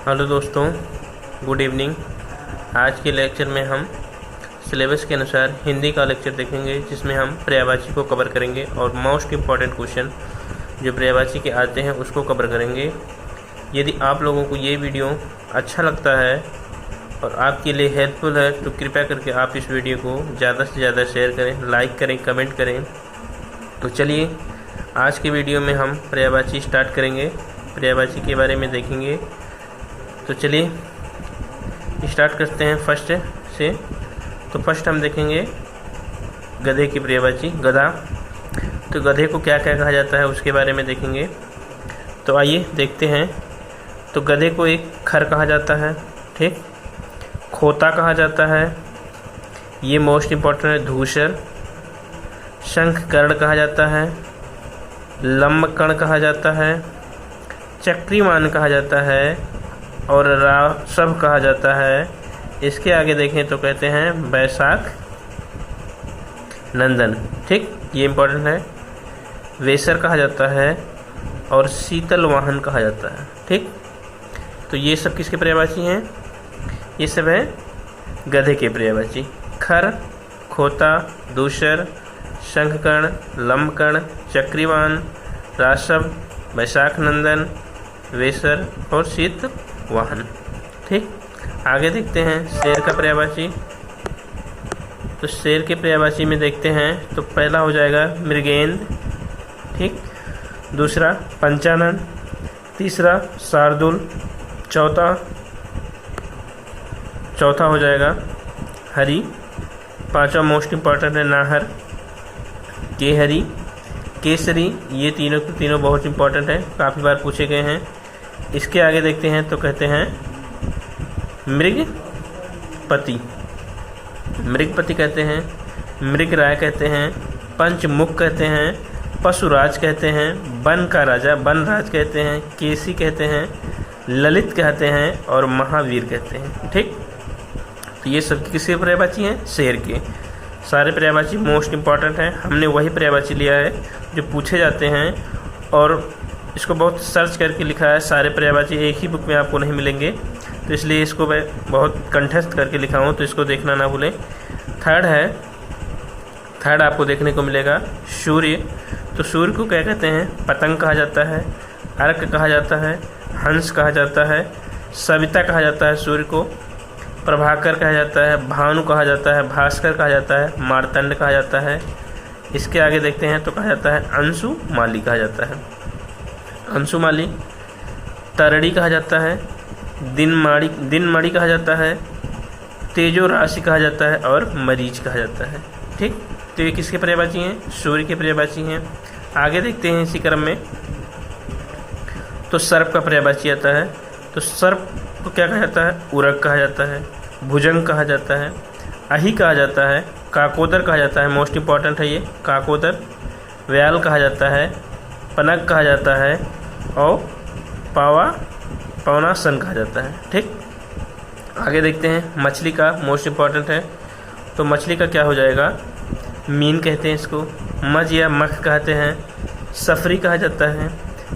Hello दोस्तों, good evening. आज के लेक्चर में हम सिलेबस के अनुसार हिंदी का लेक्चर देखेंगे, जिसमें हम पर्यायवाची को कवर करेंगे और मोस्ट इम्पॉर्टेंट क्वेश्चन जो पर्यायवाची के आते हैं उसको कवर करेंगे। यदि आप लोगों को ये वीडियो अच्छा लगता है और आपके लिए हेल्पफुल है तो कृपया करके आप इस वीडियो को ज़्यादा से ज़्यादा शेयर करें, लाइक करें, कमेंट करें। तो चलिए आज के वीडियो में हम पर्यायवाची स्टार्ट करेंगे, पर्यायवाची के बारे में देखेंगे। तो चलिए स्टार्ट करते हैं फर्स्ट से। तो फर्स्ट हम देखेंगे गधे की पर्यायवाची, गधा। तो गधे को क्या क्या कहा जाता है उसके बारे में देखेंगे। तो आइए देखते हैं। तो गधे को एक खर कहा जाता है, ठीक। खोता कहा जाता है, ये मोस्ट इम्पॉर्टेंट है। धूसर, शंख कर्ण कहा जाता है, लंबकर्ण कहा जाता है, चक्रीमान कहा जाता है और राशव कहा जाता है। इसके आगे देखें तो कहते हैं वैशाख नंदन, ठीक, ये इम्पोर्टेंट है। वेसर कहा जाता है और शीतल वाहन कहा जाता है, ठीक। तो ये सब किसके पर्यायवाची हैं? ये सब है गधे के पर्यायवाची। खर, खोता, दूसर, शंखकर्ण, लंबकर्ण, चक्रीवान, राशव, वैशाख नंदन, वेसर और शीत वाहन, ठीक। आगे देखते हैं शेर का पर्यायवाची। तो शेर के पर्यायवाची में देखते हैं तो पहला हो जाएगा मृगेंद्र, ठीक। दूसरा पंचानन, तीसरा शार्दुल, चौथा हो जाएगा हरि, पांचवा मोस्ट इम्पॉर्टेंट है नाहर, केहरी, केसरी। ये तीनों बहुत इम्पॉर्टेंट है, काफ़ी बार पूछे गए हैं। इसके आगे देखते हैं तो कहते हैं मृगपति, मृगपति कहते हैं, मृगराय कहते हैं, पंचमुख कहते हैं, पशुराज कहते हैं, वन का राजा वनराज कहते हैं, केसी कहते हैं, ललित कहते हैं और महावीर कहते हैं, ठीक। तो ये सब किसके पर्यायवाची हैं? शेर के। सारे पर्यायवाची मोस्ट इम्पॉर्टेंट हैं। हमने वही पर्यायवाची लिया है जो पूछे जाते हैं और इसको बहुत सर्च करके लिखा है। सारे पर्यायवाची एक ही बुक में आपको नहीं मिलेंगे, तो इसलिए इसको मैं बहुत कंठस्थ करके लिखा हूँ, तो इसको देखना ना भूलें। थर्ड आपको देखने को मिलेगा सूर्य। तो सूर्य को क्या कहते हैं? पतंग कहा जाता है, अर्क कहा जाता है, हंस कहा जाता है, सविता कहा जाता है सूर्य को, प्रभाकर कहा जाता है, भानु कहा जाता है, भास्कर कहा जाता है, मार्तंड कहा जाता है। इसके आगे देखते हैं तो कहा जाता है अंशुमाली कहा जाता है, अंशुमाली। तरड़ी कहा जाता है, दिनमणि कहा जाता है, तेजो राशि कहा जाता है और मरीच कहा जाता है, ठीक। तो ये किसके पर्यायवाची हैं? सूर्य के पर्यायवाची हैं। आगे देखते हैं इसी क्रम में। तो सर्प का पर्यायवाची आता है। तो सर्प को क्या कहा जाता है? उरग कहा जाता है, भुजंग कहा जाता है, अहि कहा जाता है, काकोदर कहा जाता है, मोस्ट इम्पॉर्टेंट है ये काकोदर, व्याल कहा जाता है, पनग कहा जाता है और पवनासन कहा जाता है, ठीक। आगे देखते हैं मछली का, मोस्ट इम्पॉर्टेंट है। तो मछली का क्या हो जाएगा? मीन कहते हैं इसको, मज या मख कहते हैं, सफरी कहा जाता है,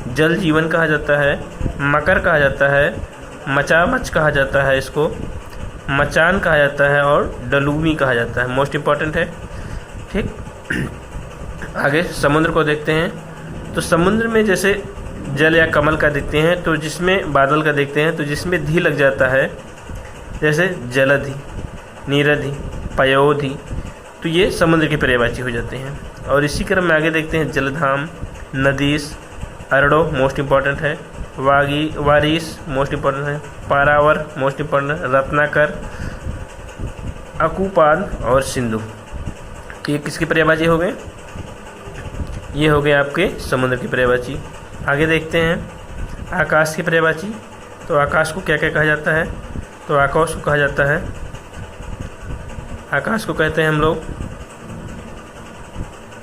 जल जीवन कहा जाता है, मकर कहा जाता है, मचामच कहा जाता है, इसको मचान कहा जाता है और डलूमी कहा जाता है, मोस्ट इम्पॉर्टेंट है, ठीक। आगे समुद्र को देखते हैं। तो समुद्र में जैसे जल या कमल का देखते हैं, तो जिसमें बादल का देखते हैं, तो जिसमें धी लग जाता है, जैसे जलधि, नीरधि, पयोधि, तो ये समुद्र के पर्यायवाची हो जाते हैं। और इसी क्रम में आगे देखते हैं जलधाम, नदीस, अरडो मोस्ट इम्पॉर्टेंट है, वारिस मोस्ट इम्पॉर्टेंट है, पारावर मोस्ट इम्पॉर्टेंट है, रत्नाकर, अकुपाद और सिंधु। तो ये किसकी पर्यायवाची हो गए? ये हो गए आपके समुद्र की पर्यायवाची। आगे देखते हैं आकाश की पर्यायवाची। तो आकाश को क्या क्या कहा जाता है? तो आकाश को कहा जाता है, आकाश को कहते हैं हम लोग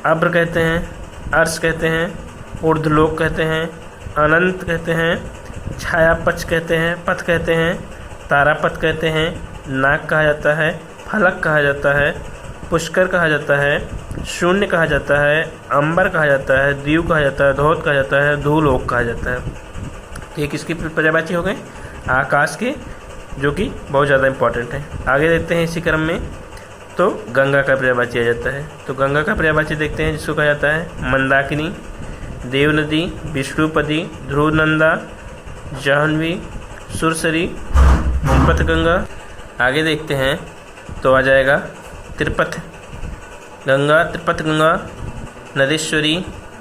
अब्र कहते हैं, अर्श कहते हैं, ऊर्ध्वलोक कहते हैं, अनंत कहते हैं, छायापच कहते हैं, पथ कहते हैं, तारापथ कहते हैं, नाग कहा जाता है, फलक कहा जाता है, पुष्कर कहा जाता है, शून्य कहा जाता है, अंबर कहा जाता है, दीव कहा जाता है, धौत कहा जाता है, धूलोक कहा जाता है। ये किसकी पर्यायवाची हो गई? आकाश के, जो कि बहुत ज़्यादा इम्पोर्टेंट है। आगे देखते हैं इसी क्रम में, तो गंगा का पर्यायवाची आ जाता है। तो गंगा का पर्यायवाची देखते हैं, जिसको कहा जाता है मंदाकिनी, देवनदी, विष्णुपदी, ध्रुवनंदा, जाह्नवी, सुरसरी, त्रिपथगंगा। आगे देखते हैं तो आ जाएगा त्रिपथ गंगा, त्रिपथगंगा, नदेश्वरी,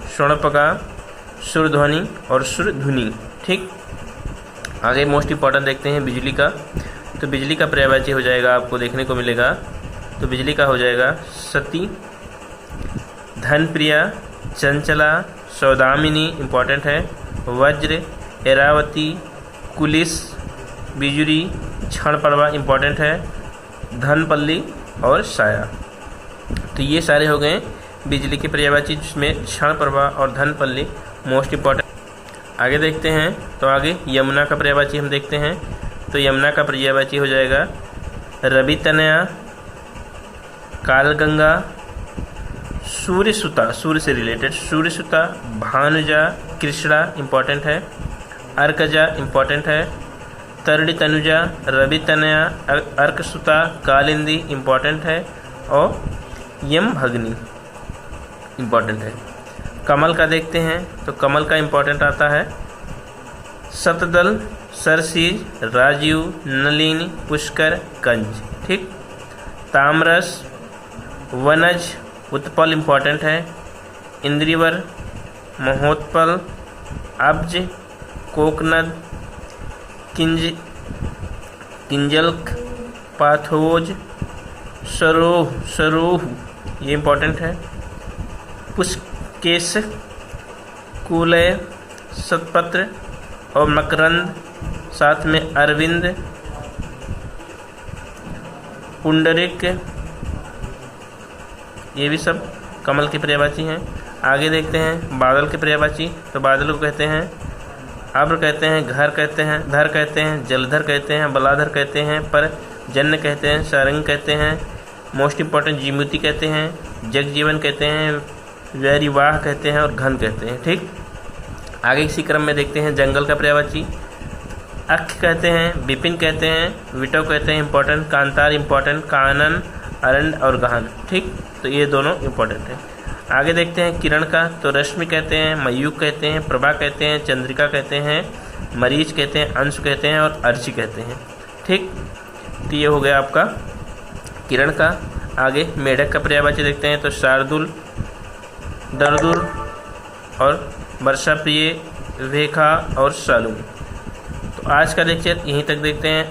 स्वर्णपगा, सुरध्वनि और सुरधुनी। ठीक, आगे मोस्ट इंपॉर्टेंट देखते हैं बिजली का। तो बिजली का पर्यायवाची हो जाएगा, आपको देखने को मिलेगा, तो बिजली का हो जाएगा सती, धनप्रिया, चंचला, सौदामिनी इम्पॉर्टेंट है, वज्र, एरावती, कुलिस, बिजुरी, क्षणप्रभा इम्पॉर्टेंट है, धनपल्ली और साया। तो ये सारे हो गए बिजली के पर्यायवाची, जिसमें क्षणप्रभा और धनपल्ली मोस्ट इंपॉर्टेंट। आगे देखते हैं तो आगे यमुना का पर्यायवाची हम देखते हैं। तो यमुना का पर्यायवाची हो जाएगा रवितनया, कालगंगा, सूर्यसुता, सूर्य से रिलेटेड, सूर्यसुता, भानुजा, कृष्णा इम्पॉर्टेंट है, अर्कजा इम्पॉर्टेंट है, तरुणितनुजा, रवितनया, अर्कसुता, कालिंदी इम्पॉर्टेंट है और यमभगनी इम्पॉर्टेंट है। कमल का देखते हैं तो कमल का इम्पॉर्टेंट आता है शतदल, सरसीज, राजीव, नलिनी, पुष्कर, कंज। ठीक, तामरस, वनज, उत्पल इम्पॉर्टेंट है, इंद्रिवर, महोत्पल, अब्ज, कोकनद, किंजल्क, पाथोज, सरोह ये इम्पॉर्टेंट है, पुष्केश, कुलय, सतपत्र और मकरंद, साथ में अरविंद, पुंडरिक, ये भी सब कमल के पर्यायवाची हैं। आगे देखते हैं बादल के पर्यायवाची। तो बादल को कहते हैं अब्र कहते हैं, घर कहते हैं, धर कहते हैं, जलधर कहते हैं, बलाधर कहते हैं, पर जन्न कहते हैं, सारंग कहते हैं, मोस्ट इंपॉर्टेंट जीमूति कहते हैं, जगजीवन कहते हैं, वैरिवाह कहते हैं और घन कहते हैं। ठीक, आगे इसी क्रम में देखते हैं जंगल का पर्यायवाची। अक्ष कहते हैं, विपिन कहते हैं, विटो कहते हैं इम्पोर्टेंट, कांतार इम्पोर्टेंट, कानन, अरंड और गहन। ठीक, तो ये दोनों इम्पोर्टेंट हैं। आगे देखते हैं किरण का। तो रश्मि कहते हैं, मयूख कहते हैं, प्रभा कहते हैं, चंद्रिका कहते हैं, मरीच कहते हैं, अंश कहते हैं और अर्ची कहते हैं। ठीक, तो ये हो गया आपका किरण का। आगे मेढक का पर्यायवाची देखते हैं। तो शार्दुल, दरदुर और वर्षा प्रिय, वेखा और सालू। तो आज का लेक्चर यहीं तक देखते हैं।